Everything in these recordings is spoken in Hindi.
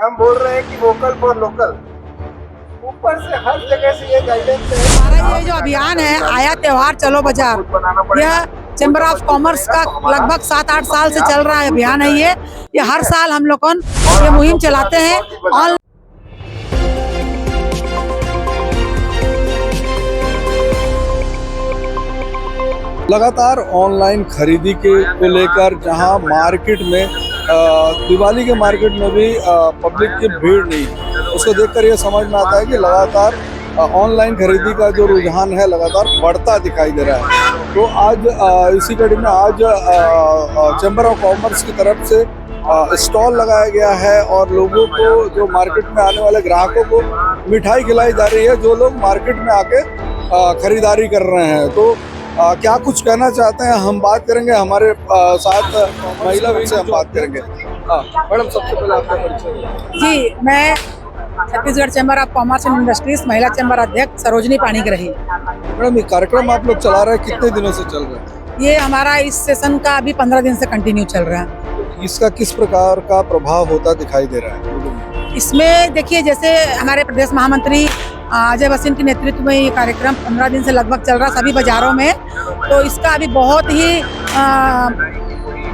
हम बोल रहे हैं कि वोकल फॉर लोकल, ऊपर से हर जगह से ये गाइडेंस है। हमारा ये जो अभियान है आया त्योहार चलो बाजार, यह चैम्बर ऑफ कॉमर्स का लगभग 7-8 साल से चल रहा है अभियान है। ये हर साल हम लोग ये मुहिम चलाते हैं। लगातार ऑनलाइन खरीदी को लेकर जहां मार्केट में दिवाली के मार्केट में भी पब्लिक की भीड़ नहीं है, उसको देखकर ये समझ में आता है कि लगातार ऑनलाइन खरीदी का जो रुझान है लगातार बढ़ता दिखाई दे रहा है। तो आज इसी कड़ी में आज चैम्बर ऑफ कॉमर्स की तरफ से स्टॉल लगाया गया है और लोगों को, जो मार्केट में आने वाले ग्राहकों को मिठाई खिलाई जा रही है जो लोग मार्केट में आके खरीदारी कर रहे हैं। तो क्या कुछ कहना चाहते हैं, हम बात करेंगे। हमारे साथ महिला भी से हम बात करेंगे। मैडम, सबसे पहले आपका परिचय। जी, मैं Chhattisgarh chamber of commerce and industries महिला चैम्बर अध्यक्ष सरोजनी पाणीग्रही। मैडम, ये कार्यक्रम आप लोग चला रहे हैं, कितने दिनों से चल रहा है? ये हमारा इस सेशन का अभी 15 दिन से कंटिन्यू चल रहा है। इसका किस प्रकार का प्रभाव होता दिखाई दे रहा है? इसमें देखिए, जैसे हमारे प्रदेश महामंत्री अजय बसिन के नेतृत्व में ये कार्यक्रम 15 दिन से लगभग चल रहा है सभी बाजारों में। तो इसका अभी बहुत ही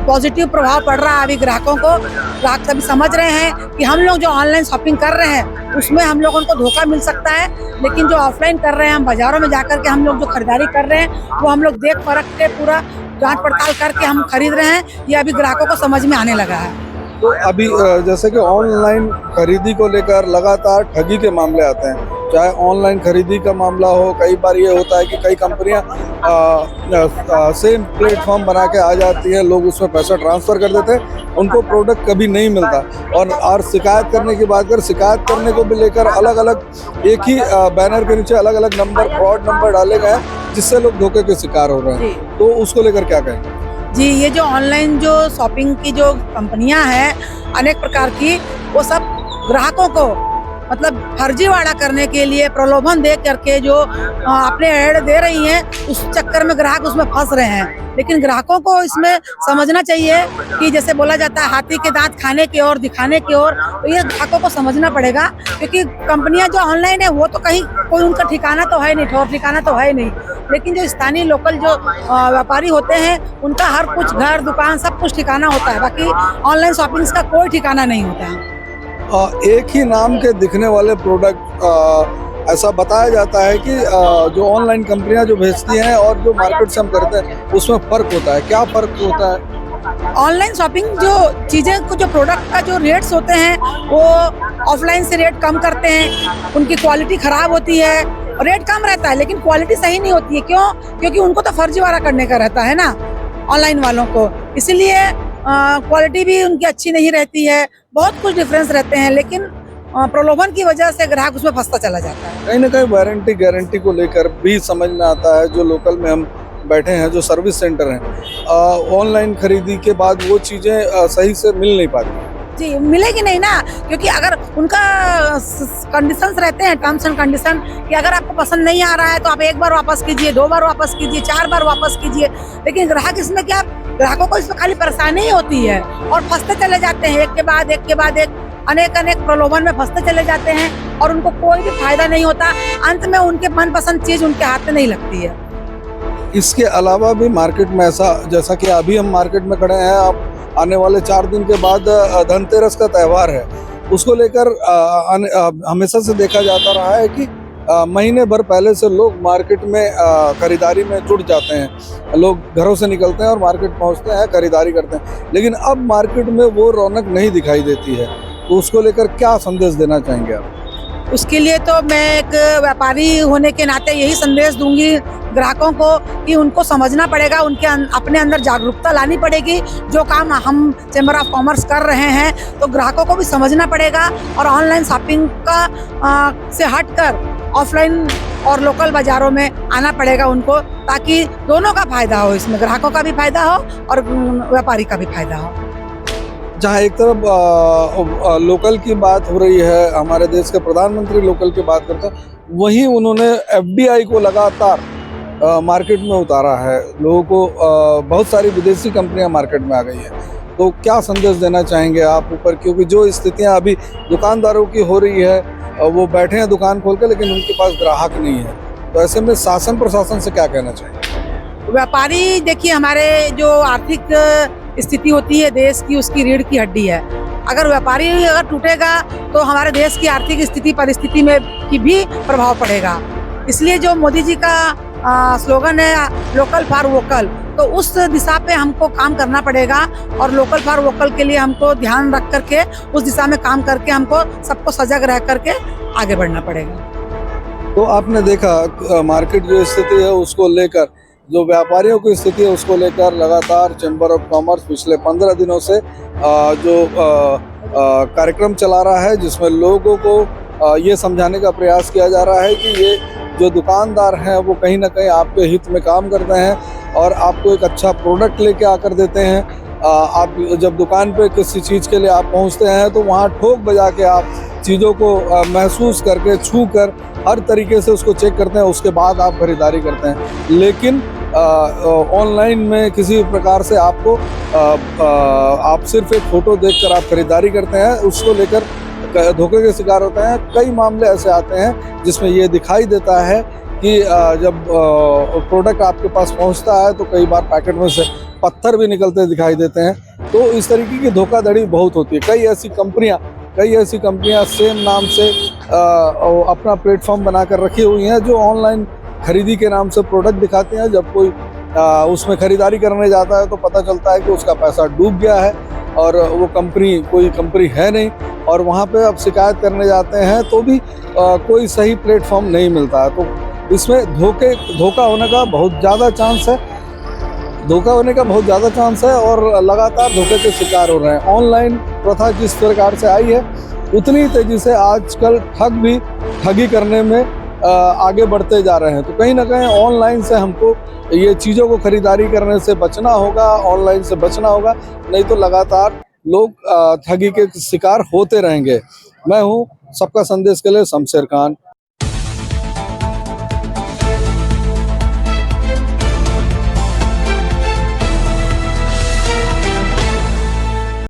पॉजिटिव प्रभाव पड़ रहा है अभी ग्राहकों को। ग्राहक सभी समझ रहे हैं कि हम लोग जो ऑनलाइन शॉपिंग कर रहे हैं उसमें हम लोगों को धोखा मिल सकता है, लेकिन जो ऑफलाइन कर रहे हैं, हम बाजारों में जाकर के हम लोग जो खरीदारी कर रहे हैं वो हम लोग देख परख के पूरा जांच पड़ताल करके हम खरीद रहे हैं। ये अभी ग्राहकों को समझ में आने लगा है। तो अभी जैसे कि ऑनलाइन खरीदी को लेकर लगातार ठगी के मामले आते हैं, चाहे ऑनलाइन खरीदी का मामला हो। कई बार ये होता है कि कई कंपनियां सेम प्लेटफॉर्म बना के आ जाती है, लोग उसमें पैसा ट्रांसफ़र कर देते हैं, उनको प्रोडक्ट कभी नहीं मिलता। और शिकायत करने की बात कर, शिकायत करने को भी लेकर अलग अलग एक ही बैनर के नीचे अलग अलग नंबर, फ्रॉड नंबर डाले गए हैं जिससे लोग धोखे के शिकार हो रहे हैं। तो उसको लेकर क्या कहेंगे? जी, ये जो ऑनलाइन जो शॉपिंग की जो कंपनियां हैं अनेक प्रकार की, वो सब ग्राहकों को मतलब फर्जीवाड़ा करने के लिए प्रलोभन दे करके जो अपने ऐड दे रही हैं, उस चक्कर में ग्राहक उसमें फंस रहे हैं। लेकिन ग्राहकों को इसमें समझना चाहिए कि जैसे बोला जाता है हाथी के दांत खाने की ओर, दिखाने की ओर, तो ये ग्राहकों को समझना पड़ेगा। क्योंकि कंपनियां जो ऑनलाइन है वो तो कहीं कोई उनका ठिकाना तो है नहीं, ठोर ठिकाना तो है नहीं, लेकिन जो स्थानीय लोकल जो व्यापारी होते हैं उनका हर कुछ घर दुकान सब कुछ ठिकाना होता है। बाकी ऑनलाइन शॉपिंग का कोई ठिकाना नहीं होता है। एक ही नाम के दिखने वाले प्रोडक्ट ऐसा बताया जाता है कि जो ऑनलाइन कंपनियां जो भेजती हैं और जो मार्केट से हम करते हैं उसमें फ़र्क होता है। क्या फ़र्क होता है? ऑनलाइन शॉपिंग जो चीज़ें को, जो प्रोडक्ट का जो रेट्स होते हैं वो ऑफलाइन से रेट कम करते हैं। उनकी क्वालिटी ख़राब होती है, रेट कम रहता है लेकिन क्वालिटी सही नहीं होती है। क्यों? क्योंकि उनको तो फर्जीवाड़ा करने का रहता है ना ऑनलाइन वालों को, इसलिए क्वालिटी भी उनकी अच्छी नहीं रहती है। बहुत कुछ डिफरेंस रहते हैं, लेकिन प्रलोभन की वजह से ग्राहक उसमें फंसता चला जाता है। कहीं ना कहीं वारंटी गारंटी को लेकर भी समझ में आता है। जो लोकल में हम बैठे हैं, जो सर्विस सेंटर हैं, ऑनलाइन खरीदी के बाद वो चीज़ें सही से मिल नहीं पाती। जी, मिलेगी नहीं ना, क्योंकि अगर उनका कंडीशंस रहते हैं, टर्म्स एंड कंडीशन, कि अगर आपको पसंद नहीं आ रहा है तो आप 1 बार वापस कीजिए, 2 बार वापस कीजिए, 4 बार वापस कीजिए। लेकिन ग्राहक इसमें क्या, ग्राहकों को इसमें खाली परेशानी ही होती है और फंसते चले जाते हैं, एक के बाद एक अनेक प्रलोभन में फंसते चले जाते हैं और उनको कोई भी फायदा नहीं होता। अंत में उनके मनपसंद चीज उनके हाथ में नहीं लगती है। इसके अलावा भी मार्केट में ऐसा, जैसा कि अभी हम मार्केट में खड़े हैं, आप आने वाले 4 दिन के बाद धनतेरस का त्यौहार है, उसको लेकर हमेशा से देखा जाता रहा है कि महीने भर पहले से लोग मार्केट में खरीदारी में जुट जाते हैं। लोग घरों से निकलते हैं और मार्केट पहुंचते हैं, खरीदारी करते हैं, लेकिन अब मार्केट में वो रौनक नहीं दिखाई देती है। तो उसको लेकर क्या संदेश देना चाहेंगे आप? उसके लिए तो मैं एक व्यापारी होने के नाते यही संदेश दूंगी ग्राहकों को कि उनको समझना पड़ेगा, उनके अपने अंदर जागरूकता लानी पड़ेगी। जो काम हम चैम्बर ऑफ कॉमर्स कर रहे हैं तो ग्राहकों को भी समझना पड़ेगा और ऑनलाइन शॉपिंग का से हटकर ऑफलाइन और लोकल बाजारों में आना पड़ेगा उनको, ताकि दोनों का फायदा हो, इसमें ग्राहकों का भी फायदा हो और व्यापारी का भी फायदा हो। जहाँ एक तरफ लोकल की बात हो रही है, हमारे देश के प्रधानमंत्री लोकल की बात करते हैं, वहीं उन्होंने FDI को लगातार मार्केट में उतारा है। लोगों को बहुत सारी विदेशी कंपनियां मार्केट में आ गई हैं। तो क्या संदेश देना चाहेंगे आप ऊपर, क्योंकि जो स्थितियां अभी दुकानदारों की हो रही है, वो बैठे हैं दुकान खोल के लेकिन उनके पास ग्राहक नहीं है, तो ऐसे में शासन प्रशासन से क्या कहना चाहेंगे? व्यापारी देखिए, हमारे जो आर्थिक स्थिति होती है देश की, उसकी रीढ़ की हड्डी है। अगर व्यापारी अगर टूटेगा तो हमारे देश की आर्थिक स्थिति परिस्थिति में की भी प्रभाव पड़ेगा। इसलिए जो मोदी जी का स्लोगन है लोकल फॉर वोकल, तो उस दिशा पे हमको काम करना पड़ेगा और लोकल फॉर वोकल के लिए हमको ध्यान रख करके उस दिशा में काम करके हमको सबको सजग रह करके आगे बढ़ना पड़ेगा। तो आपने देखा मार्केट जो स्थिति है उसको लेकर, जो व्यापारियों की स्थिति है उसको लेकर लगातार चैम्बर ऑफ कॉमर्स पिछले 15 दिनों से जो कार्यक्रम चला रहा है, जिसमें लोगों को ये समझाने का प्रयास किया जा रहा है कि ये जो दुकानदार हैं वो कहीं ना कहीं आपके हित में काम करते हैं और आपको एक अच्छा प्रोडक्ट लेके आकर देते हैं। आप जब दुकान पे किसी चीज़ के लिए आप पहुंचते हैं तो वहाँ ठोक बजा के आप चीज़ों को महसूस करके, छू कर, हर तरीके से उसको चेक करते हैं, उसके बाद आप खरीदारी करते हैं। लेकिन ऑनलाइन में किसी प्रकार से आपको आप सिर्फ एक फ़ोटो देखकर आप खरीदारी करते हैं, उसको लेकर धोखे के शिकार होते हैं। कई मामले ऐसे आते हैं जिसमें ये दिखाई देता है कि जब प्रोडक्ट आपके पास पहुंचता है तो कई बार पैकेट में से पत्थर भी निकलते दिखाई देते हैं। तो इस तरीके की धोखाधड़ी बहुत होती है। कई ऐसी कंपनियां सेम नाम से अपना प्लेटफॉर्म बनाकर रखी हुई हैं जो ऑनलाइन खरीदी के नाम से प्रोडक्ट दिखाते हैं। जब कोई उसमें खरीदारी करने जाता है तो पता चलता है कि उसका पैसा डूब गया है और वो कोई कंपनी है नहीं, और वहाँ पे अब शिकायत करने जाते हैं तो भी कोई सही प्लेटफॉर्म नहीं मिलता है। तो इसमें धोखा होने का बहुत ज़्यादा चांस है और लगातार धोखे के शिकार हो रहे हैं। ऑनलाइन प्रथा जिस प्रकार से आई है उतनी तेज़ी से आजकल ठग भी ठगी करने में आगे बढ़ते जा रहे हैं। तो कहीं ना कहीं ऑनलाइन से हमको ये चीज़ों को खरीदारी करने से बचना होगा, ऑनलाइन से बचना होगा, नहीं तो लगातार लोग ठगी के शिकार होते रहेंगे। मैं हूँ सबका संदेश के लिए शमशेर खान।